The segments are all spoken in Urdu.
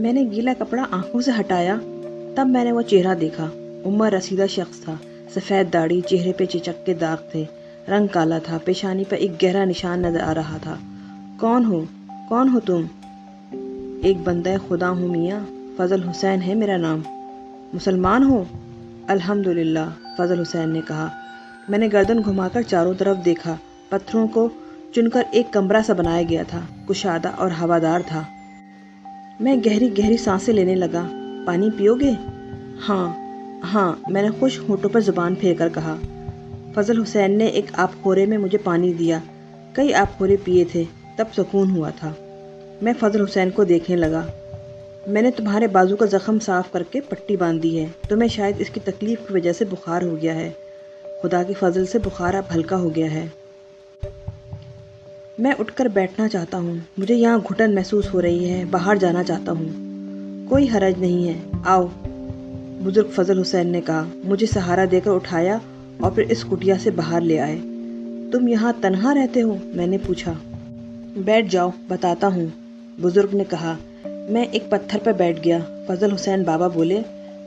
میں نے گیلا کپڑا آنکھوں سے ہٹایا، تب میں نے وہ چہرہ دیکھا۔ عمر رسیدہ شخص تھا، سفید داڑھی، چہرے پہ چچک کے داغ تھے، رنگ کالا تھا، پیشانی پر ایک گہرا نشان نظر آ رہا تھا۔ کون ہو تم؟ ایک بندہ خدا ہوں میاں، فضل حسین ہے میرا نام۔ مسلمان ہو؟ الحمدللہ، فضل حسین نے کہا۔ میں نے گردن گھما کر چاروں طرف دیکھا۔ پتھروں کو چن کر ایک کمرہ سا بنایا گیا تھا، کشادہ اور ہوادار تھا۔ میں گہری گہری سانسیں لینے لگا۔ پانی پیو گے؟ ہاں، میں نے خشک ہونٹوں پر زبان پھیر کر کہا۔ فضل حسین نے ایک آب خورے میں مجھے پانی دیا۔ کئی آب خورے پیے تھے، تب سکون ہوا تھا۔ میں فضل حسین کو دیکھنے لگا۔ میں نے تمہارے بازو کا زخم صاف کر کے پٹی باندھی ہے، تمہیں شاید اس کی تکلیف کی وجہ سے بخار ہو گیا ہے۔ خدا کی فضل سے بخار اب ہلکا ہو گیا ہے۔ میں اٹھ کر بیٹھنا چاہتا ہوں، مجھے یہاں گھٹن محسوس ہو رہی ہے، باہر جانا چاہتا ہوں۔ کوئی حرج نہیں ہے، آؤ، بزرگ فضل حسین نے کہا، مجھے سہارا دے کر اٹھایا اور پھر اس کٹیا سے باہر لے آئے۔ تم یہاں تنہا رہتے ہو؟ میں نے پوچھا۔ بیٹھ جاؤ، بتاتا ہوں، بزرگ نے کہا۔ میں ایک پتھر پر بیٹھ گیا۔ فضل حسین بابا بولے،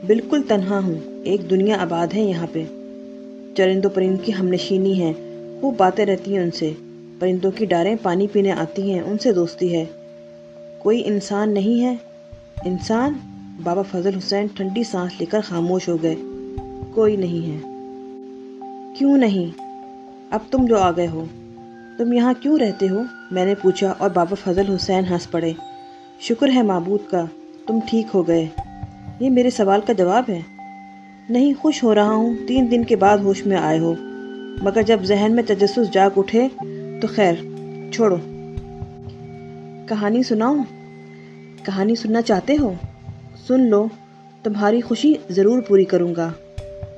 بالکل تنہا ہوں، ایک دنیا آباد ہے یہاں پہ۔ چرند و پرند کی ہم نشینی ہے، خوب باتیں رہتی ہیں ان سے۔ پرندوں کی ڈاریں پانی پینے آتی ہیں، ان سے دوستی ہے۔ کوئی انسان نہیں ہے؟ انسان؟ بابا فضل حسین ٹھنڈی سانس لے کر خاموش ہو گئے۔ کوئی نہیں ہے۔ کیوں نہیں؟ اب تم جو آ گئے ہو۔ تم یہاں کیوں رہتے ہو؟ میں نے پوچھا اور بابا فضل حسین ہنس پڑے۔ شکر ہے معبود کا، تم ٹھیک ہو گئے۔ یہ میرے سوال کا جواب ہے؟ نہیں، خوش ہو رہا ہوں 3 دن کے بعد ہوش میں آئے ہو، مگر جب ذہن میں تجسس جاگ اٹھے تو خیر چھوڑو۔ کہانی سناؤں؟ کہانی سننا چاہتے ہو؟ سن لو، تمہاری خوشی ضرور پوری کروں گا۔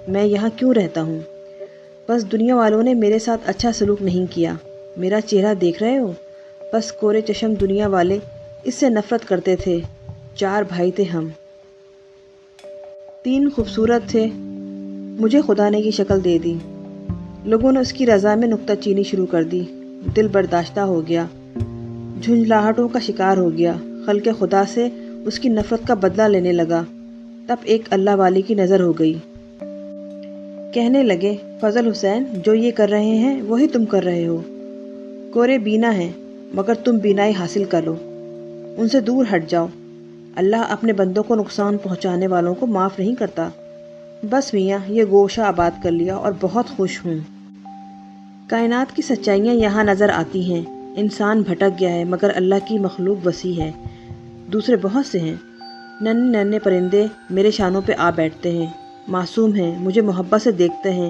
میں یہاں کیوں رہتا ہوں؟ بس دنیا والوں نے میرے ساتھ اچھا سلوک نہیں کیا۔ میرا چہرہ دیکھ رہے ہو؟ بس کورے چشم دنیا والے اس سے نفرت کرتے تھے۔ 4 بھائی تھے ہم، 3 خوبصورت تھے۔ مجھے خدا نے یہ شکل دے دی۔ لوگوں نے اس کی رضا میں نکتہ چینی شروع کر دی۔ دل برداشتہ ہو گیا، جھنجھلاہٹوں کا شکار ہو گیا، خلق خدا سے اس کی نفرت کا بدلہ لینے لگا۔ تب ایک اللہ والی کی نظر ہو گئی۔ کہنے لگے، فضل حسین، جو یہ کر رہے ہیں وہی تم کر رہے ہو۔ کورے بینا ہیں، مگر تم بینائی حاصل کرو، ان سے دور ہٹ جاؤ۔ اللہ اپنے بندوں کو نقصان پہنچانے والوں کو معاف نہیں کرتا۔ بس میاں، یہ گوشہ آباد کر لیا اور بہت خوش ہوں۔ کائنات کی سچائیاں یہاں نظر آتی ہیں۔ انسان بھٹک گیا ہے، مگر اللہ کی مخلوق وسیع ہے۔ دوسرے بہت سے ہیں، ننھے ننھے پرندے میرے شانوں پہ آ بیٹھتے ہیں، معصوم ہیں، مجھے محبت سے دیکھتے ہیں۔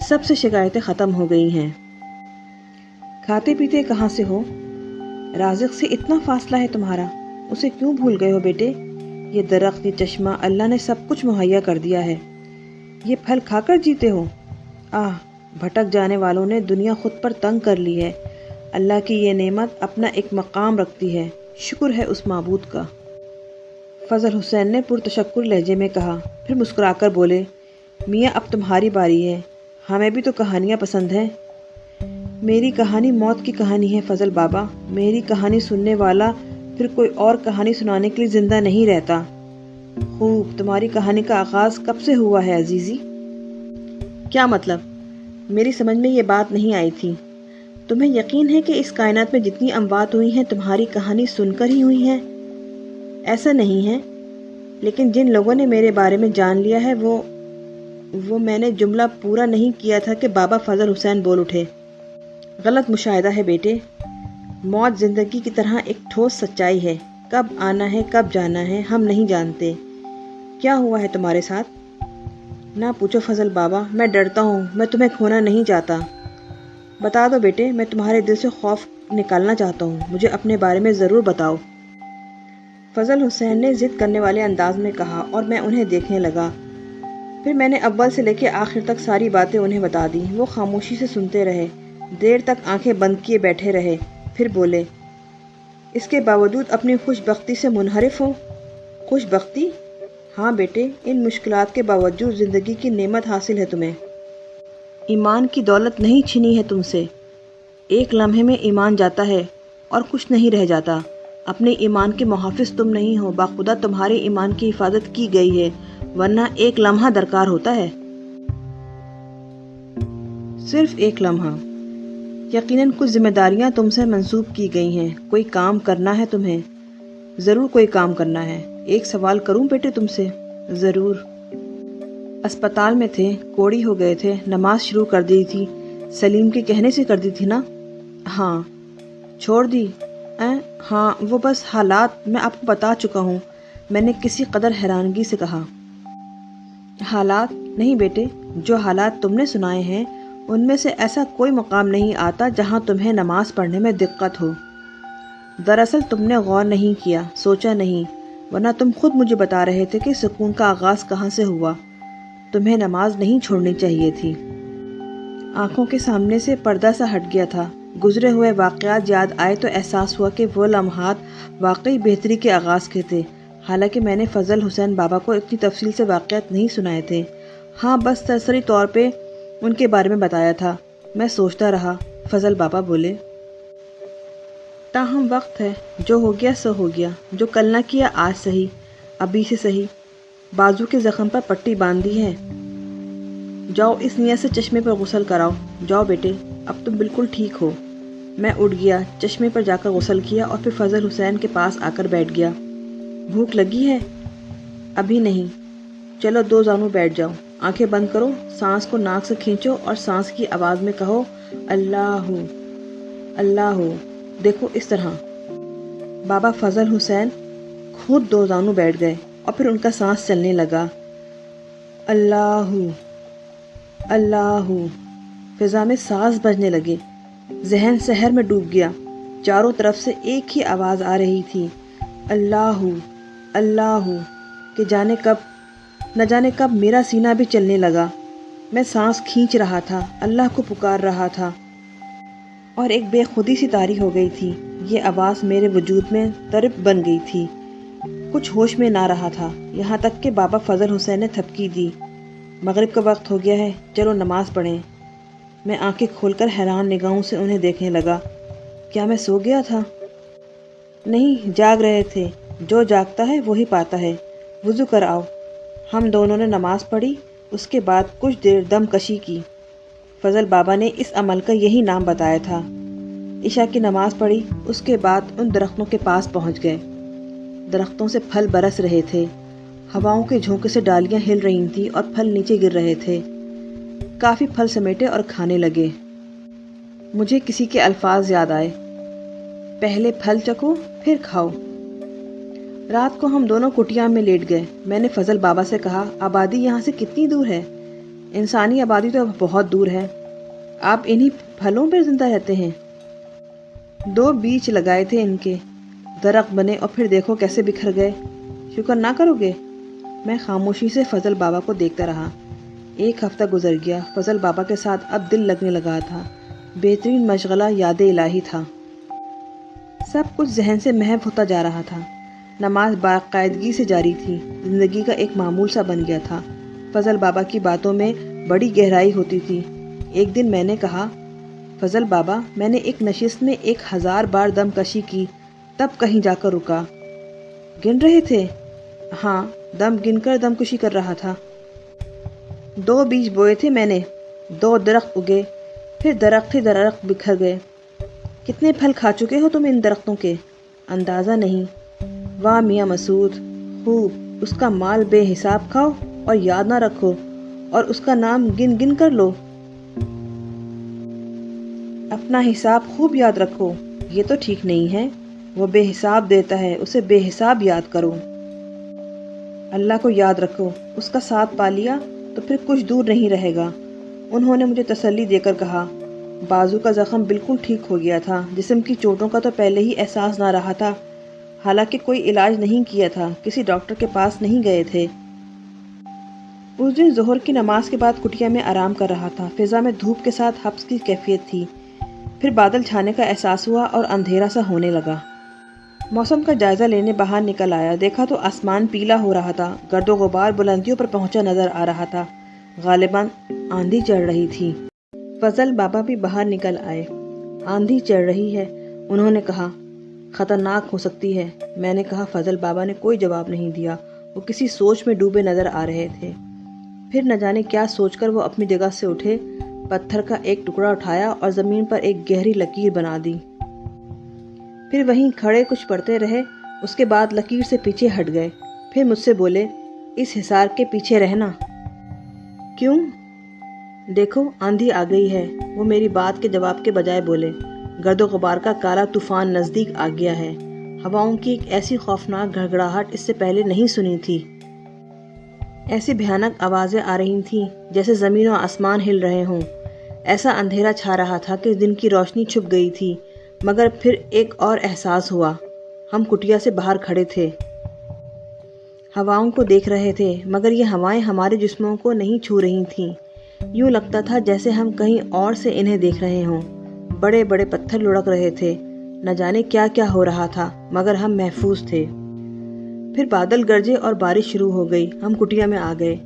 سب سے شکایتیں ختم ہو گئی ہیں۔ کھاتے پیتے کہاں سے ہو؟ رازق سے اتنا فاصلہ ہے تمہارا، اسے کیوں بھول گئے ہو بیٹے؟ یہ درخت، یہ چشمہ، اللہ نے سب کچھ مہیا کر دیا ہے، یہ پھل کھا کر جیتے ہو۔ بھٹک جانے والوں نے دنیا خود پر تنگ کر لی ہے۔ اللہ کی یہ نعمت اپنا ایک مقام رکھتی ہے، شکر ہے اس معبود کا۔ فضل حسین نے پرتشکر لہجے میں کہا، پھر مسکرا کر بولے، میاں اب تمہاری باری ہے، ہمیں بھی تو کہانیاں پسند ہیں۔ میری کہانی موت کی کہانی ہے فضل بابا، میری کہانی سننے والا پھر کوئی اور کہانی سنانے کے لیے زندہ نہیں رہتا۔ خوب، تمہاری کہانی کا آغاز کب سے ہوا ہے عزیزی؟ کیا مطلب؟ میری سمجھ میں یہ بات نہیں آئی تھی۔ تمہیں یقین ہے کہ اس کائنات میں جتنی اموات ہوئی ہیں تمہاری کہانی سن کر ہی ہوئی ہیں؟ ایسا نہیں ہے، لیکن جن لوگوں نے میرے بارے میں جان لیا ہے وہ میں نے جملہ پورا نہیں کیا تھا کہ بابا فضل حسین بول اٹھے، غلط مشاہدہ ہے بیٹے۔ موت زندگی کی طرح ایک ٹھوس سچائی ہے، کب آنا ہے کب جانا ہے ہم نہیں جانتے۔ کیا ہوا ہے تمہارے ساتھ؟ نہ پوچھو فضل بابا، میں ڈرتا ہوں، میں تمہیں کھونا نہیں چاہتا۔ بتا دو بیٹے، میں تمہارے دل سے خوف نکالنا چاہتا ہوں، مجھے اپنے بارے میں ضرور بتاؤ۔ فضل حسین نے ضد کرنے والے انداز میں کہا اور میں انہیں دیکھنے لگا۔ پھر میں نے اول سے لے کے آخر تک ساری باتیں انہیں بتا دیں۔ وہ خاموشی سے سنتے رہے، دیر تک آنکھیں بند کیے بیٹھے رہے، پھر بولے، اس کے باوجود اپنی خوش بختی سے منحرف ہو؟ خوش بختی؟ ہاں بیٹے، ان مشکلات کے باوجود زندگی کی نعمت حاصل ہے تمہیں۔ ایمان کی دولت نہیں چھنی ہے تم سے۔ ایک لمحے میں ایمان جاتا ہے اور کچھ نہیں رہ جاتا۔ اپنے ایمان کے محافظ تم نہیں ہو، باخدا تمہارے ایمان کی حفاظت کی گئی ہے، ورنہ ایک لمحہ درکار ہوتا ہے، صرف ایک لمحہ۔ یقیناً کچھ ذمہ داریاں تم سے منسوب کی گئی ہیں، کوئی کام کرنا ہے تمہیں، ضرور کوئی کام کرنا ہے۔ ایک سوال کروں بیٹے تم سے؟ ضرور۔ اسپتال میں تھے، کوڑی ہو گئے تھے، نماز شروع کر دی تھی، سلیم کے کہنے سے کر دی تھی نا؟ ہاں۔ چھوڑ دی؟ ہاں، وہ بس حالات میں آپ کو بتا چکا ہوں، میں نے کسی قدر حیرانگی سے کہا۔ حالات؟ نہیں بیٹے، جو حالات تم نے سنائے ہیں ان میں سے ایسا کوئی مقام نہیں آتا جہاں تمہیں نماز پڑھنے میں دقت ہو۔ دراصل تم نے غور نہیں کیا، سوچا نہیں، ورنہ تم خود مجھے بتا رہے تھے کہ سکون کا آغاز کہاں سے ہوا۔ تمہیں نماز نہیں چھوڑنی چاہیے تھی۔ آنکھوں کے سامنے سے پردہ سا ہٹ گیا تھا، گزرے ہوئے واقعات یاد آئے تو احساس ہوا کہ وہ لمحات واقعی بہتری کے آغاز کے تھے۔ حالانکہ میں نے فضل حسین بابا کو اتنی تفصیل سے واقعات نہیں سنائے تھے، ہاں بس سرسری طور پہ ان کے بارے میں بتایا تھا۔ میں سوچتا رہا۔ فضل بابا بولے، تاہم وقت ہے، جو ہو گیا سو ہو گیا، جو کل نہ کیا آج صحیح، ابھی سے صحیح۔ بازو کے زخم پر پٹی باندھ دی ہے، جاؤ اس نیت سے چشمے پر غسل کراؤ، جاؤ بیٹے، اب تم بالکل ٹھیک ہو۔ میں اٹھ گیا، چشمے پر جا کر غسل کیا اور پھر فضل حسین کے پاس آ کر بیٹھ گیا۔ بھوک لگی ہے؟ ابھی نہیں۔ چلو دو زانو بیٹھ جاؤ، آنکھیں بند کرو، سانس کو ناک سے کھینچو اور سانس کی آواز میں کہو اللہ اللہ، دیکھو اس طرح۔ بابا فضل حسین خود دو زانو بیٹھ گئے اور پھر ان کا سانس چلنے لگا۔ اللہ اللہ، فضا میں ساز بجنے لگے، ذہن سحر میں ڈوب گیا، چاروں طرف سے ایک ہی آواز آ رہی تھی، اللہ اللہ، کہ نہ جانے کب میرا سینہ بھی چلنے لگا۔ میں سانس کھینچ رہا تھا، اللہ کو پکار رہا تھا، اور ایک بے خودی سی طاری ہو گئی تھی۔ یہ آواز میرے وجود میں طرب بن گئی تھی، کچھ ہوش میں نہ رہا تھا، یہاں تک کہ بابا فضل حسین نے تھپکی دی، مغرب کا وقت ہو گیا ہے، چلو نماز پڑھیں۔ میں آنکھیں کھول کر حیران نگاہوں سے انہیں دیکھنے لگا۔ کیا میں سو گیا تھا؟ نہیں، جاگ رہے تھے، جو جاگتا ہے وہی پاتا ہے۔ وضو کر آؤ۔ ہم دونوں نے نماز پڑھی، اس کے بعد کچھ دیر دم کشی کی۔ فضل بابا نے اس عمل کا یہی نام بتایا تھا۔ عشاء کی نماز پڑھی، اس کے بعد ان درختوں کے پاس پہنچ گئے۔ درختوں سے پھل برس رہے تھے، ہواؤں کے جھونکے سے ڈالیاں ہل رہی تھیں اور پھل نیچے گر رہے تھے۔ کافی پھل سمیٹے اور کھانے لگے۔ مجھے کسی کے الفاظ یاد آئے، پہلے پھل چکھو پھر کھاؤ۔ رات کو ہم دونوں کٹیا میں لیٹ گئے۔ میں نے فضل بابا سے کہا، آبادی یہاں سے کتنی دور ہے؟ انسانی آبادی تو بہت دور ہے، آپ انہی پھلوں پر زندہ رہتے ہیں؟ 2 بیج لگائے تھے ان کے، درخت بنے اور پھر دیکھو کیسے بکھر گئے۔ شکر نہ کرو گے؟ میں خاموشی سے فضل بابا کو دیکھتا رہا۔ 1 ہفتہ گزر گیا، فضل بابا کے ساتھ اب دل لگنے لگا تھا، بہترین مشغلہ یاد الہی تھا، سب کچھ ذہن سے محو ہوتا جا رہا تھا۔ نماز باقاعدگی سے جاری تھی، زندگی کا ایک معمول سا بن گیا تھا۔ فضل بابا کی باتوں میں بڑی گہرائی ہوتی تھی۔ ایک دن میں نے کہا، فضل بابا، میں نے ایک نشست میں 1000 بار دم کشی کی، تب کہیں جا کر رکا۔ گن رہے تھے؟ ہاں، دم گن کر دم کشی کر رہا تھا۔ 2 بیج بوئے تھے میں نے، 2 درخت اگے، پھر درخت ہی درخت بکھر گئے۔ کتنے پھل کھا چکے ہو تم ان درختوں کے؟ اندازہ نہیں۔ واہ میاں مسعود، خوب، اس کا مال بے حساب کھاؤ اور یاد نہ رکھو، اور اس کا نام گن گن کر لو۔ اپنا حساب خوب یاد رکھو، یہ تو ٹھیک نہیں ہے، وہ بے حساب دیتا ہے، اسے بے حساب یاد کرو۔ اللہ کو یاد رکھو، اس کا ساتھ پا لیا تو پھر کچھ دور نہیں رہے گا۔ انہوں نے مجھے تسلی دے کر کہا، بازو کا زخم بالکل ٹھیک ہو گیا تھا، جسم کی چوٹوں کا تو پہلے ہی احساس نہ رہا تھا، حالانکہ کوئی علاج نہیں کیا تھا، کسی ڈاکٹر کے پاس نہیں گئے تھے۔ اس دن ظہر کی نماز کے بعد کٹیا میں آرام کر رہا تھا، فضا میں دھوپ کے ساتھ حبس کی کیفیت تھی، پھر بادل چھانے کا احساس ہوا اور اندھیرا سا ہونے لگا۔ موسم کا جائزہ لینے باہر نکل آیا، دیکھا تو آسمان پیلا ہو رہا تھا، گرد و غبار بلندیوں پر پہنچا نظر آ رہا تھا، غالباً آندھی چڑھ رہی تھی۔ فضل بابا بھی باہر نکل آئے۔ آندھی چڑھ رہی ہے، انہوں نے کہا، خطرناک ہو سکتی ہے، میں نے کہا۔ فضل بابا نے کوئی جواب نہیں دیا، وہ کسی سوچ میں ڈوبے نظر آ رہے تھے۔ پھر نہ جانے کیا سوچ کر وہ اپنی جگہ سے اٹھے، پتھر کا ایک ٹکڑا اٹھایا اور زمین پر ایک گہری لکیر بنا دی۔ پھر وہیں کھڑے کچھ پڑھتے رہے، اس کے بعد لکیر سے پیچھے ہٹ گئے۔ پھر مجھ سے بولے، اس حصار کے پیچھے رہنا۔ کیوں؟ دیکھو آندھی آ گئی ہے، وہ میری بات کے جواب کے بجائے بولے۔ گرد و غبار کا کالا طوفان نزدیک آ گیا ہے۔ ہواؤں کی ایک ایسی خوفناک گھڑگھڑاہٹ اس سے پہلے نہیں سنی تھی۔ ایسی بھیانک آوازیں آ رہی تھیں جیسے زمین و آسمان ہل رہے ہوں۔ ایسا اندھیرا چھا رہا تھا کہ دن کی روشنی چھپ گئی تھی۔ مگر پھر ایک اور احساس ہوا۔ ہم کٹیا سے باہر کھڑے تھے، ہواؤں کو دیکھ رہے تھے، مگر یہ ہوائیں ہمارے جسموں کو نہیں چھو رہی تھیں۔ یوں لگتا تھا جیسے ہم کہیں اور سے انہیں دیکھ رہے ہوں۔ بڑے بڑے پتھر لڑک رہے تھے، نہ جانے کیا کیا ہو رہا تھا، مگر ہم محفوظ تھے۔ پھر بادل گرجے اور بارش شروع ہو گئی۔ ہم کٹیا میں آ گئے۔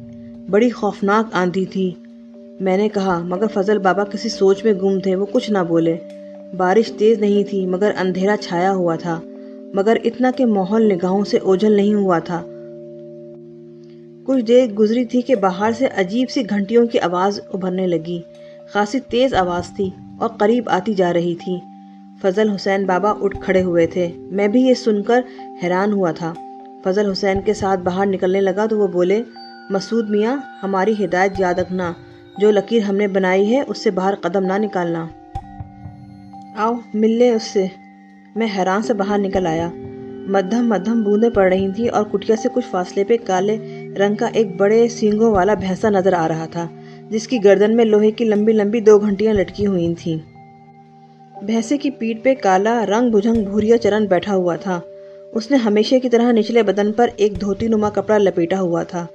بڑی خوفناک آندھی تھی، میں نے کہا، مگر فضل بابا کسی سوچ میں گم تھے، وہ کچھ نہ بولے۔ بارش تیز نہیں تھی مگر اندھیرا چھایا ہوا تھا، مگر اتنا کہ ماحول نگاہوں سے اوجھل نہیں ہوا تھا۔ کچھ دیر گزری تھی کہ باہر سے عجیب سی گھنٹیوں کی آواز ابھرنے لگی۔ خاصی تیز آواز تھی اور قریب آتی جا رہی تھی۔ فضل حسین بابا اٹھ کھڑے ہوئے تھے۔ میں بھی یہ سن کر حیران ہوا تھا۔ فضل حسین کے ساتھ باہر نکلنے لگا تو وہ بولے، مسعود میاں، ہماری ہدایت یاد رکھنا، جو لکیر ہم نے بنائی ہے اس سے باہر قدم نہ نکالنا۔ آؤ مل لیں اس سے۔ میں حیران سے باہر نکل آیا۔ مدھم مدھم بوندیں پڑ رہی تھیں اور کٹیا سے کچھ فاصلے پہ کالے رنگ کا ایک بڑے سینگوں والا بھینسا نظر آ رہا تھا، جس کی گردن میں لوہے کی لمبی لمبی 2 گھنٹیاں لٹکی ہوئی تھیں۔ بھینسے کی پیٹھ پہ کالا رنگ بھجنگ بھوریا چرن بیٹھا ہوا تھا۔ اس نے ہمیشہ کی طرح نچلے بدن پر ایک دھوتی نما کپڑا لپیٹا ہوا تھا۔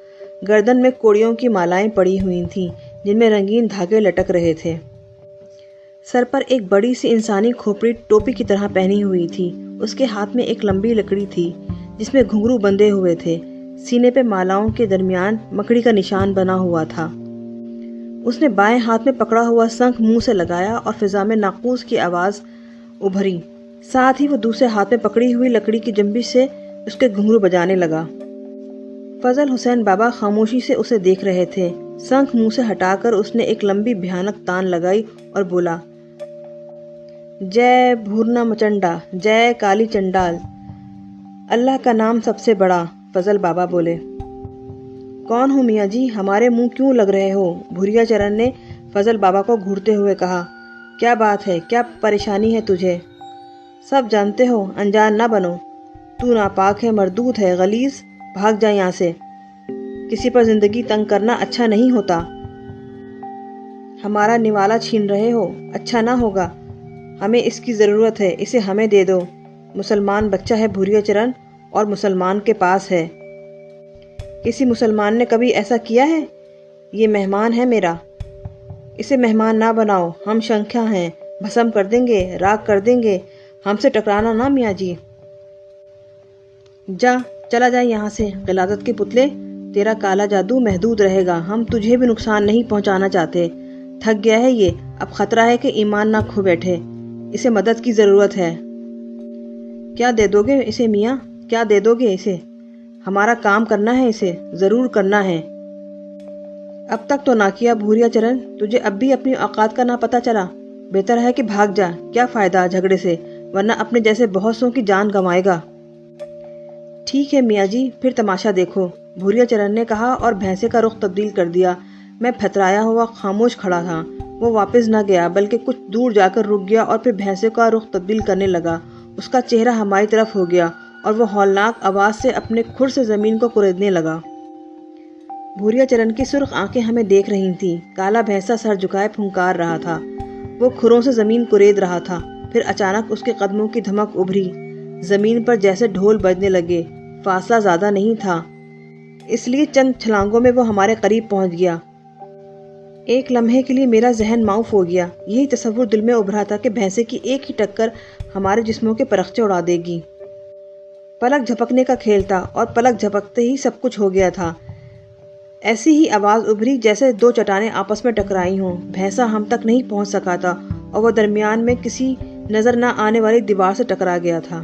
گردن میں کوڑیوں کی مالائیں پڑی ہوئی تھیں جن میں رنگین دھاگے لٹک رہے تھے۔ سر پر ایک بڑی سی انسانی کھوپڑی ٹوپی کی طرح پہنی ہوئی تھی۔ اس کے ہاتھ میں ایک لمبی لکڑی تھی جس میں گھنگرو بندھے ہوئے تھے۔ سینے پہ مالاؤں کے درمیان مکڑی کا نشان بنا ہوا تھا۔ اس نے بائیں ہاتھ میں پکڑا ہوا شنکھ منہ سے لگایا اور فضا میں ناقوس کی آواز ابھری۔ ساتھ ہی وہ دوسرے ہاتھ میں پکڑی ہوئی لکڑی کی جنبش سے اس کے گھنگرو بجانے لگا۔ فضل حسین بابا خاموشی سے اسے دیکھ رہے تھے۔ شنکھ منہ سے ہٹا کر اس نے ایک لمبی بھیانک تان لگائی اور بولا، جے بھورنا مچنڈا، جے کالی چنڈال، اللہ کا نام سب سے بڑا۔ فضل بابا بولے، کون ہو میاں جی، ہمارے منہ کیوں لگ رہے ہو؟ بھوریا چرن نے فضل بابا کو گھورتے ہوئے کہا، کیا بات ہے، کیا پریشانی ہے تجھے؟ سب جانتے ہو، انجان نہ بنو، تو ناپاک ہے، مردود ہے، غلیظ، بھاگ جا یہاں سے۔ کسی پر زندگی تنگ کرنا اچھا نہیں ہوتا۔ ہمارا نوالا چھین رہے ہو، اچھا نہ ہوگا، ہمیں اس کی ضرورت ہے، اسے ہمیں دے دو۔ مسلمان بچہ ہے بھوریا چرن، اور مسلمان کے پاس ہے۔ کسی مسلمان نے کبھی ایسا کیا ہے؟ یہ مہمان ہے میرا، اسے مہمان نہ بناؤ، ہم شنکھیا ہیں، بھسم کر دیں گے، راکھ کر دیں گے، ہم سے ٹکرانا نہ میاں جی۔ جا، چلا جائے یہاں سے، غلاظت کے پتلے، تیرا کالا جادو محدود رہے گا، ہم تجھے بھی نقصان نہیں پہنچانا چاہتے۔ تھک گیا ہے یہ، اب خطرہ ہے کہ ایمان نہ کھو بیٹھے، اسے مدد کی ضرورت ہے۔ کیا دے دو گے اسے میاں، کیا دے دو گے اسے؟ ہمارا کام کرنا ہے، اسے ضرور کرنا ہے۔ اب تک تو نہ کیا بھوریا چرن، تجھے اب بھی اپنی اوقات کا نہ پتہ چلا؟ بہتر ہے کہ بھاگ جا، کیا فائدہ جھگڑے سے، ورنہ اپنے جیسے بہت سوں کی جان گنوائے گا۔ ٹھیک ہے میاں جی، پھر تماشا دیکھو، بھوریا چرن نے کہا اور بھینسے کا رخ تبدیل کر دیا۔ میں پھترایا ہوا خاموش کھڑا تھا۔ وہ واپس نہ گیا بلکہ کچھ دور جا کر رک گیا اور پھر بھینسے کا رخ تبدیل کرنے لگا۔ اس کا چہرہ ہماری طرف ہو گیا اور وہ ہولناک آواز سے اپنے کھر سے زمین کو کریدنے لگا۔ بھوریا چرن کی سرخ آنکھیں ہمیں دیکھ رہی تھیں۔ کالا بھینسا سر جھکائے پھنکار رہا تھا، وہ کھروں سے زمین کرید رہا تھا۔ پھر اچانک اس کے قدموں کی دھمک ابھری، زمین پر جیسے ڈھول بجنے لگے۔ فاصلہ زیادہ نہیں تھا، اس لیے چند چھلانگوں میں وہ ہمارے قریب پہنچ گیا۔ ایک لمحے کے لیے میرا ذہن معاف ہو گیا۔ یہی تصور دل میں ابھرا تھا کہ بھینسے کی ایک ہی ٹکر ہمارے جسموں کے پرخچے اڑا دے گی۔ پلک جھپکنے کا کھیل تھا اور پلک جھپکتے ہی سب کچھ ہو گیا تھا۔ ایسی ہی آواز ابھری جیسے 2 چٹانیں آپس میں ٹکرائی ہوں۔ بھینسا ہم تک نہیں پہنچ سکا تھا اور وہ درمیان میں کسی نظر نہ آنے والی دیوار سے ٹکرا گیا تھا۔